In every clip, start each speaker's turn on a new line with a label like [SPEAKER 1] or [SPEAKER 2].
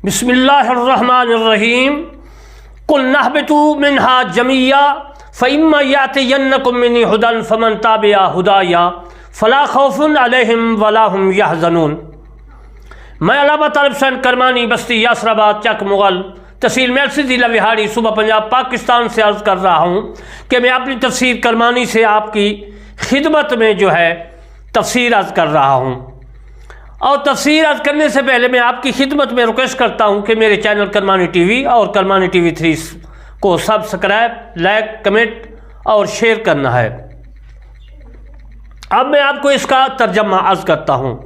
[SPEAKER 1] بسم اللہ الرحمن الرحیم قل نہبطوا منہا جمیعا فإما یأتینکم منی ھدی فمن تبع ھدایا فلا خوف علیہم ولا ھم یحزنون۔ میں علامہ طالب حسین کرمانی، بستی یاسر آباد، چک مغل، تحصیل میلسی، ضلع وہاڑی، صوبہ پنجاب، پاکستان سے عرض کر رہا ہوں کہ میں اپنی تفسیر کرمانی سے آپ کی خدمت میں تفسیر عرض کر رہا ہوں، اور تفسیر عرض کرنے سے پہلے میں آپ کی خدمت میں ریکویسٹ کرتا ہوں کہ میرے چینل کرمانی ٹی وی اور کرمانی ٹی وی 3 کو سبسکرائب، لائک، کمنٹ اور شیئر کرنا ہے۔ اب میں آپ کو اس کا ترجمہ عرض کرتا ہوں۔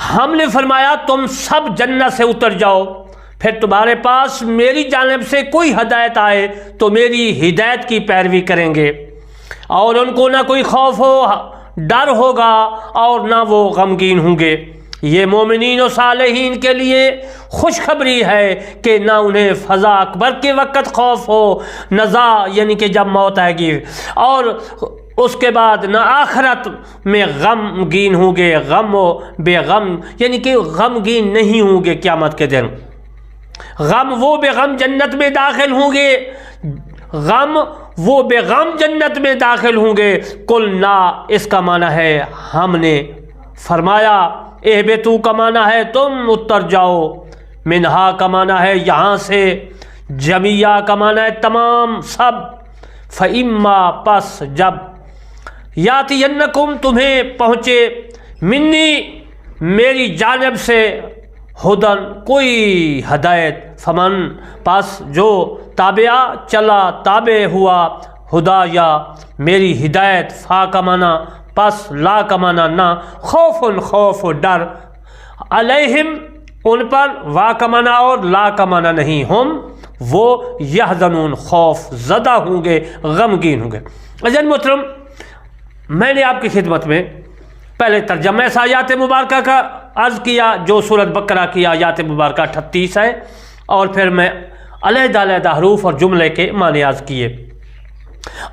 [SPEAKER 1] ہم نے فرمایا تم سب جنت سے اتر جاؤ، پھر تمہارے پاس میری جانب سے کوئی ہدایت آئے تو میری ہدایت کی پیروی کریں گے، اور ان کو نہ کوئی خوف ہو، ڈر ہوگا، اور نہ وہ غمگین ہوں گے۔ یہ مومنین و صالحین کے لیے خوشخبری ہے کہ نہ انہیں فضا اکبر کے وقت خوف ہو، نزا یعنی کہ جب موت آئے گی، اور اس کے بعد نہ آخرت میں غمگین ہوں گے، غم و بے غم یعنی کہ غمگین نہیں ہوں گے قیامت کے دن۔ غم وہ بے غم جنت میں داخل ہوں گے، غم وہ بے غم جنت میں داخل ہوں گے۔ قلنا اس کا معنی ہے ہم نے فرمایا، اہبطوا کا معنی ہے تم اتر جاؤ، منہا کا معنی ہے یہاں سے، جمیعہ کا معنی ہے تمام سب، فإما پس جب، یاتینکم تمہیں پہنچے، منی میری جانب سے، ہدن کوئی ہدایت، فمن پس جو، تابعہ چلا، تابع ہوا، ہدایا میری ہدایت، فا کا معنی پس، لا کا معنی نہ، خوف خوف ڈر، علیہم ان پر، وا کا معنی اور لا کا معنی نہیں، ہم وہ، یحزنون خوف زدہ ہوں گے، غمگین ہوں گے۔ عزیز محترم، میں نے آپ کی خدمت میں پہلے ترجمہ اس آیات مبارکہ کا عرض کیا جو سورۃ بقرہ کی آیات مبارکہ 38 ہے، اور پھر میں علیحدہ علیحدہ حروف اور جملے کے معنی عرض کیے۔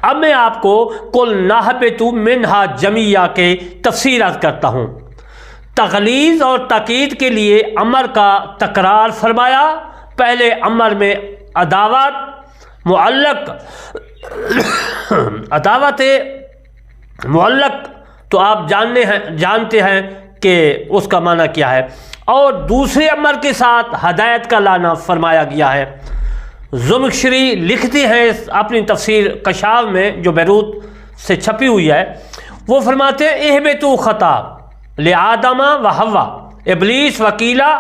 [SPEAKER 1] اب میں آپ کو قل نہبطوا منہا جمیعا کے تفسیر عرض کرتا ہوں۔ تغلیظ اور تاکید کے لیے امر کا تکرار فرمایا۔ پہلے امر میں عداوت معلق، عداوت معلق تو آپ جانتے ہیں کہ اس کا معنی کیا ہے، اور دوسرے امر کے ساتھ ہدایت کا لانا فرمایا گیا ہے۔ زمخشری لکھتے ہیں اپنی تفسیر کشاف میں جو بیروت سے چھپی ہوئی ہے، وہ فرماتے ہیں اہبطوا خطاب لآدم و حوا، ابلیس وکیلا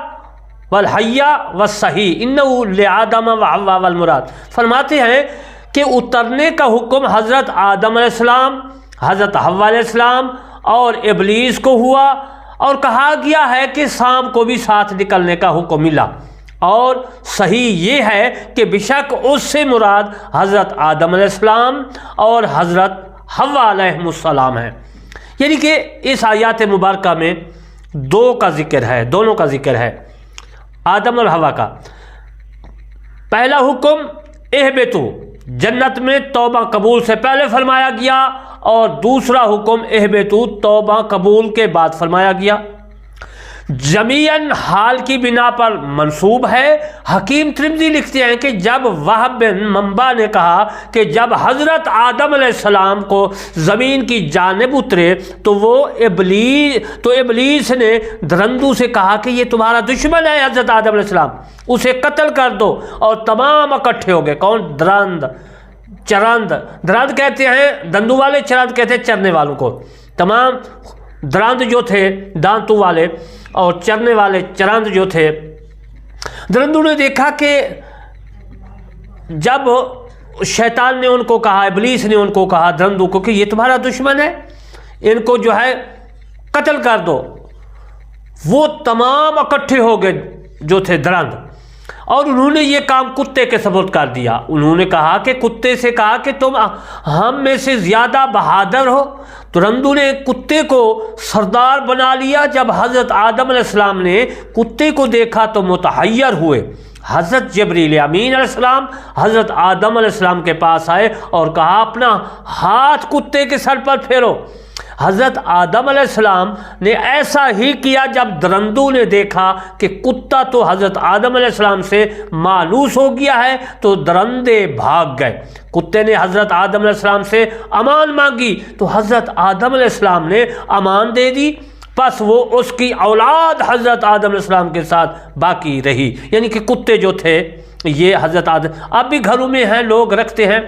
[SPEAKER 1] والحیا والصحیح انہ لآدم و حوا والمراد۔ فرماتے ہیں کہ اترنے کا حکم حضرت آدم علیہ السلام، حضرت حوا علیہ السلام اور ابلیس کو ہوا، اور کہا گیا ہے کہ شام کو بھی ساتھ نکلنے کا حکم ملا، اور صحیح یہ ہے کہ بیشک اس سے مراد حضرت آدم علیہ السلام اور حضرت حوا علیہ السلام ہے۔ یعنی کہ اس آیات مبارکہ میں دونوں کا ذکر ہے، آدم اور حوا کا۔ پہلا حکم اہبطوا، جنت میں توبہ قبول سے پہلے فرمایا گیا، اور دوسرا حکم اہبطوا توبہ قبول کے بعد فرمایا گیا۔ جمیعاً حال کی بنا پر منصوب ہے۔ حکیم ترمذی لکھتے ہیں کہ جب وہب بن منبع نے کہا کہ جب حضرت آدم علیہ السلام کو زمین کی جانب اترے تو ابلیس نے درندوں سے کہا کہ یہ تمہارا دشمن ہے حضرت آدم علیہ السلام، اسے قتل کر دو، اور تمام اکٹھے ہو گئے۔ کون؟ درند، چرند، درند کہتے ہیں دندوں والے، چرند کہتے ہیں چرنے والوں کو۔ تمام درند جو تھے دانتوں والے، اور چرنے والے چرند جو تھے، درندوں نے دیکھا کہ جب شیطان نے ان کو کہا، ابلیس نے ان کو کہا درندوں کو کہ یہ تمہارا دشمن ہے، ان کو قتل کر دو، وہ تمام اکٹھے ہو گئے جو تھے درند، اور انہوں نے یہ کام کتے کے سپرد کر دیا۔ انہوں نے کہا کہ کتے سے کہا کہ تم ہم میں سے زیادہ بہادر ہو۔ درندوں نے کتے کو سردار بنا لیا۔ جب حضرت آدم علیہ السلام نے کتے کو دیکھا تو متحیر ہوئے۔ حضرت جبریل امین علیہ السلام حضرت آدم علیہ السلام کے پاس آئے اور کہا اپنا ہاتھ کتے کے سر پر پھیرو۔ حضرت آدم علیہ السلام نے ایسا ہی کیا جب درندوں نے دیکھا کہ کتا تو حضرت آدم علیہ السلام سے مانوس ہو گیا ہے تو درندے بھاگ گئے۔ کتے نے حضرت آدم علیہ السلام سے امان مانگی تو حضرت آدم علیہ السلام نے امان دے دی، پس وہ اس کی اولاد حضرت آدم علیہ السلام کے ساتھ باقی رہی، یعنی کہ کتے جو تھے یہ حضرت آدم اب بھی گھروں میں ہیں، لوگ رکھتے ہیں۔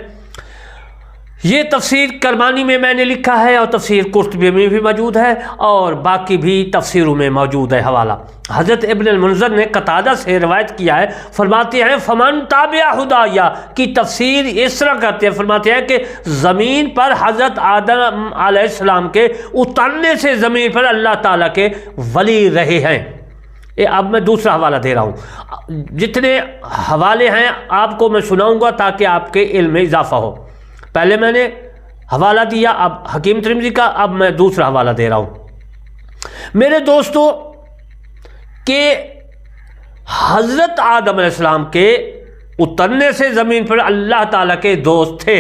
[SPEAKER 1] یہ تفسیر کرمانی میں میں نے لکھا ہے اور تفسیر قرطبی میں بھی موجود ہے اور باقی بھی تفسیروں میں موجود ہے حوالہ۔ حضرت ابن المنذر نے قتادہ سے روایت کیا ہے، فرماتے ہیں فمن تابع ہدایا کی تفسیر اس طرح کرتے ہیں، فرماتے ہیں کہ زمین پر حضرت آدم علیہ السلام کے اترنے سے زمین پر اللہ تعالیٰ کے ولی رہے ہیں۔ اب میں دوسرا حوالہ دے رہا ہوں، جتنے حوالے ہیں آپ کو میں سناؤں گا تاکہ آپ کے علم میں اضافہ ہو۔ پہلے میں نے حوالہ دیا، اب حکیم ترمذی کا، اب میں دوسرا حوالہ دے رہا ہوں۔ میرے دوستو کہ حضرت آدم علیہ السلام کے اترنے سے زمین پر اللہ تعالیٰ کے دوست تھے۔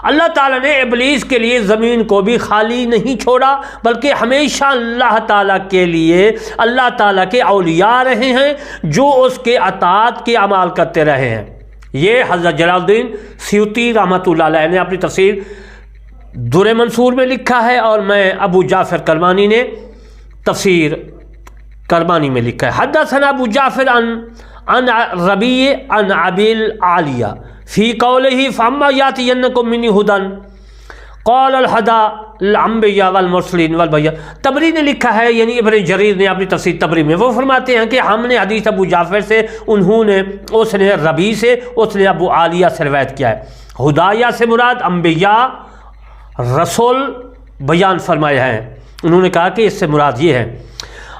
[SPEAKER 1] اللہ تعالیٰ نے ابلیس کے لیے زمین کو بھی خالی نہیں چھوڑا، بلکہ ہمیشہ اللہ تعالیٰ کے لیے اللہ تعالیٰ کے اولیاء رہے ہیں جو اس کے اطاعت کے اعمال کرتے رہے ہیں۔ یہ حضرت جلال الدین سیوطی رحمۃ اللہ علیہ نے اپنی تفسیر در منصور میں لکھا ہے اور میں ابو جعفر کرمانی نے تفسیر کرمانی میں لکھا ہے۔ حدثنا ابو جعفر عن ربیع عن ابی العالیہ فی قولہ فاما یاتینکم منی ھدی قال الہدی الانبیاء والمرسلین والبیاء۔ تبری نے لکھا ہے، یعنی ابن جریر نے اپنی تفسیر تبری میں وہ فرماتے ہیں کہ ہم نے حدیث ابو جعفر سے، اس نے ربیع سے، اس نے ابو عالیہ سے روایت کیا ہے۔ ہدایہ سے مراد انبیاء رسول بیان فرمایا ہے، انہوں نے کہا کہ اس سے مراد یہ ہے۔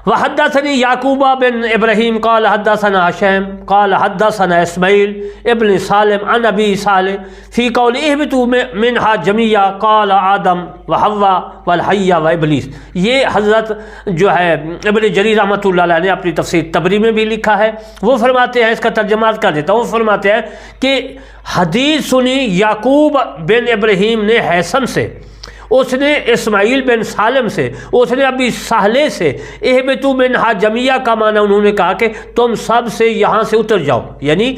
[SPEAKER 1] وحدثني يعقوب بن ابراہیم قال حدثنا هشام قال حدثنا اسماعیل ابن سالم عن ابی صالح فی قول اهبطوا منها جميعا قال آدم وحوا والحیہ وابلیس۔ یہ حضرت جو ہے ابن جریر رحمۃ اللہ علیہ نے اپنی تفسیر تبری میں بھی لکھا ہے، وہ فرماتے ہیں، اس کا ترجمہ کر دیتا ہوں، وہ فرماتے ہیں کہ حدیث سنی یعقوب بن ابراہیم نے حیثم سے، اس نے اسماعیل بن سالم سے، اس نے ابی صالح سے، اہبطوا منہا جمیعا کا معنی انہوں نے کہا کہ تم سب سے یہاں سے اتر جاؤ، یعنی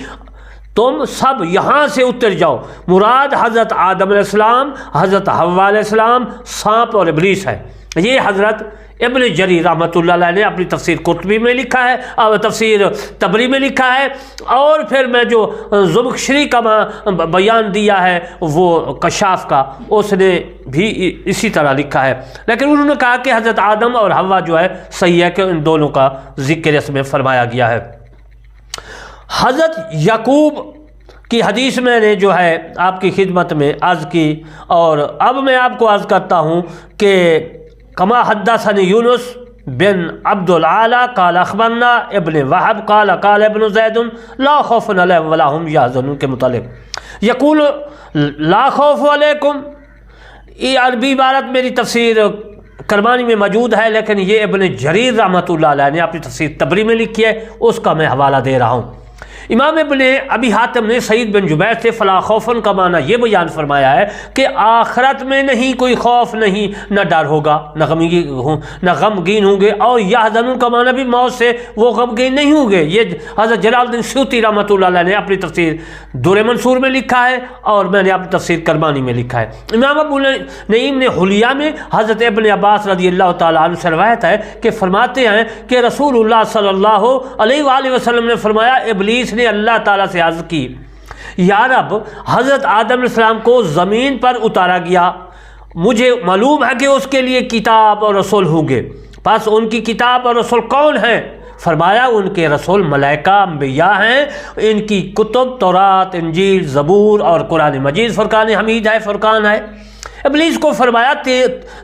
[SPEAKER 1] تم سب یہاں سے اتر جاؤ۔ مراد حضرت آدم علیہ السلام، حضرت حوا علیہ السلام، سانپ اور ابلیس ہے۔ یہ حضرت ابن جریر رحمۃ اللہ علیہ نے اپنی تفسیر قرطبی میں لکھا ہے اور تفسیر تبری میں لکھا ہے، اور پھر میں جو زمخشری کا بیان دیا ہے وہ کشاف کا، اس نے بھی اسی طرح لکھا ہے، لیکن انہوں نے کہا کہ حضرت آدم اور حوا جو ہے صحیح ہے کہ ان دونوں کا ذکر اس میں فرمایا گیا ہے۔ حضرت یعقوب کی حدیث میں نے جو ہے آپ کی خدمت میں عرض کی، اور اب میں آپ کو عرض کرتا ہوں کہ کما حدثنی یونس بن عبد العالی قال اخبرنا ابن وہب قال قال ابن زید لا خوف علیہم ولا هم یحزنون کے متعلق یقول لا خوف علیکم۔ یہ عربی عبارت میری تفسیر کرمانی میں موجود ہے، لیکن یہ ابن جریر رحمۃ اللہ علیہ نے اپنی تفسیر تبری میں لکھی ہے، اس کا میں حوالہ دے رہا ہوں۔ امام ابن ابی حاتم نے سعید بن جبیر سے فلا خوفن کا معنی یہ بیان فرمایا ہے کہ آخرت میں نہیں کوئی خوف، نہیں نہ ڈر ہوگا، نہ غمگین ہوں گے، اور یحزنون کا معنی بھی موت سے وہ غمگین نہیں ہوں گے۔ یہ حضرت جلال الدین سیوطی رحمۃ اللہ علیہ نے اپنی تفسیر در منصور میں لکھا ہے اور میں نے اپنی تفسیر کرمانی میں لکھا ہے۔ امام ابو نعیم نے حلیہ میں حضرت ابن عباس رضی اللہ تعالیٰ عنہ سے روایت ہے کہ فرماتے ہیں کہ رسول اللہ صلی اللہ علیہ وآلہ وسلم نے فرمایا، ابلیس نے اللہ تعالیٰ سے عرض کی، یا رب حضرت آدم علیہ السلام کو زمین پر اتارا گیا، مجھے معلوم ہے کہ اس کے لیے کتاب اور رسول ہوں گے، پس ان کی کتاب اور رسول کون ہیں؟ فرمایا ان کے رسول ملائکہ انبیاء ہیں، ان کی کتب تورات، انجیل، زبور اور قرآن مجید، فرقان حمید ہے، فرقان ہے۔ ابلیس کو فرمایا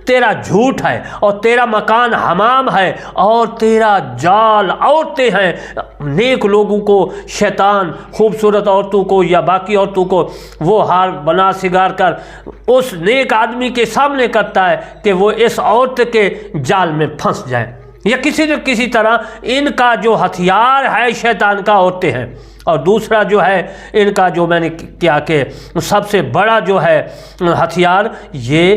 [SPEAKER 1] تیرا جھوٹ ہے اور تیرا مکان حمام ہے اور تیرا جال عورتیں ہیں۔ نیک لوگوں کو شیطان خوبصورت عورتوں کو یا باقی عورتوں کو وہ ہار بنا سگار کر اس نیک آدمی کے سامنے کرتا ہے کہ وہ اس عورت کے جال میں پھنس جائیں، یا کسی نہ کسی طرح ان کا جو ہتھیار ہے شیطان کا عورتیں ہیں۔ اور دوسرا جو ہے ان کا جو میں نے کیا کہ سب سے بڑا جو ہے ہتھیار، یہ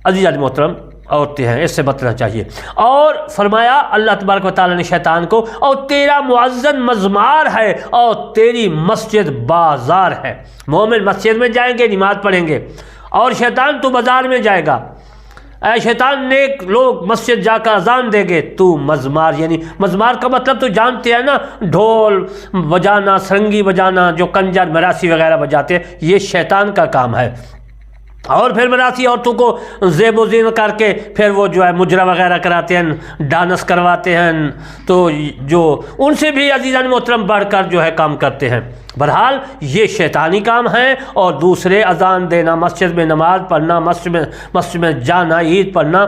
[SPEAKER 1] عزیز محترم عورتیں ہیں، اس سے بچنا چاہیے۔ اور فرمایا اللہ تبارک و تعالیٰ نے شیطان کو، اور تیرا مؤذن مزمار ہے اور تیری مسجد بازار ہے۔ مومن مسجد میں جائیں گے، نماز پڑھیں گے، اور شیطان تو بازار میں جائے گا۔ اے شیطان، نیک لوگ مسجد جا کر اذان دیں گے، تو مزمار، یعنی مزمار کا مطلب تو جانتے ہیں نا، ڈھول بجانا، سرنگی بجانا، جو کنجر مراسی وغیرہ بجاتے ہیں، یہ شیطان کا کام ہے۔ اور پھر مراسی عورتوں کو زیب و زین کر کے پھر وہ جو ہے مجرا وغیرہ کراتے ہیں، ڈانس کرواتے ہیں، تو جو ان سے بھی عزیزان محترم بڑھ کر جو ہے کام کرتے ہیں۔ بہرحال یہ شیطانی کام ہے، اور دوسرے اذان دینا، مسجد میں نماز پڑھنا، مسجد میں جانا، عید پڑھنا،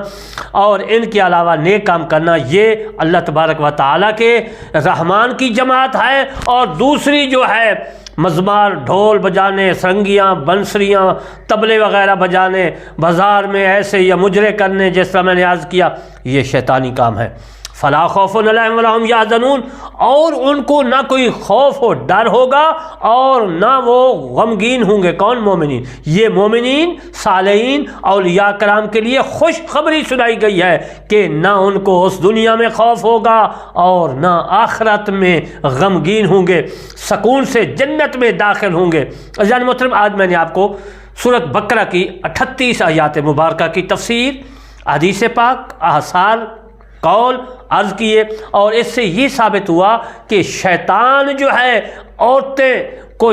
[SPEAKER 1] اور ان کے علاوہ نیک کام کرنا، یہ اللہ تبارک و تعالیٰ کے رحمان کی جماعت ہے۔ اور دوسری جو ہے مزمار، ڈھول بجانے، سرنگیاں، بنسریاں، طبلے وغیرہ بجانے، بازار میں ایسے یا مجرے کرنے، جس طرح میں نے عرض کیا، یہ شیطانی کام ہے۔ فلا خوف علیہم ولا ہم یحزنون، اور ان کو نہ کوئی خوف و ڈر ہوگا اور نہ وہ غمگین ہوں گے۔ کون؟ مومنین۔ یہ مومنین، صالحین، اولیاء کرام کے لیے خوشخبری سنائی گئی ہے کہ نہ ان کو اس دنیا میں خوف ہوگا اور نہ آخرت میں غمگین ہوں گے، سکون سے جنت میں داخل ہوں گے۔ عزیزان محترم، آج میں نے آپ کو سورۃ بقرہ کی 38 آیات مبارکہ کی تفسیر، حدیث پاک، آثار، قول عرض کیے، اور اس سے یہ ثابت ہوا کہ شیطان جو ہے عورتیں کو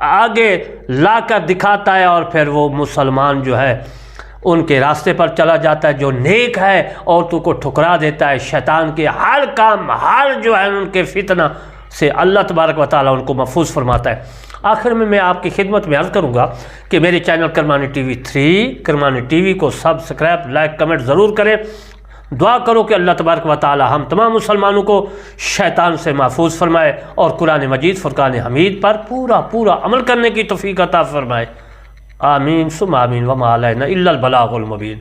[SPEAKER 1] آگے لا کر دکھاتا ہے، اور پھر وہ مسلمان جو ہے ان کے راستے پر چلا جاتا ہے۔ جو نیک ہے عورتوں کو ٹھکرا دیتا ہے۔ شیطان کے ہر کام، ہر جو ہے ان کے فتنہ سے اللہ تبارک و تعالیٰ ان کو محفوظ فرماتا ہے۔ آخر میں آپ کی خدمت میں عرض کروں گا کہ میرے channel Kirmani T V 3 Kirmani T V کو سبسکرائب، لائک، کمنٹ ضرور کریں۔ دعا کرو کہ اللہ تبارک و تعالی ہم تمام مسلمانوں کو شیطان سے محفوظ فرمائے، اور قرآن مجید فرقان حمید پر پورا عمل کرنے کی توفیق عطا فرمائے۔ آمین ثم آمین، وما علینا الا البلاغ المبین۔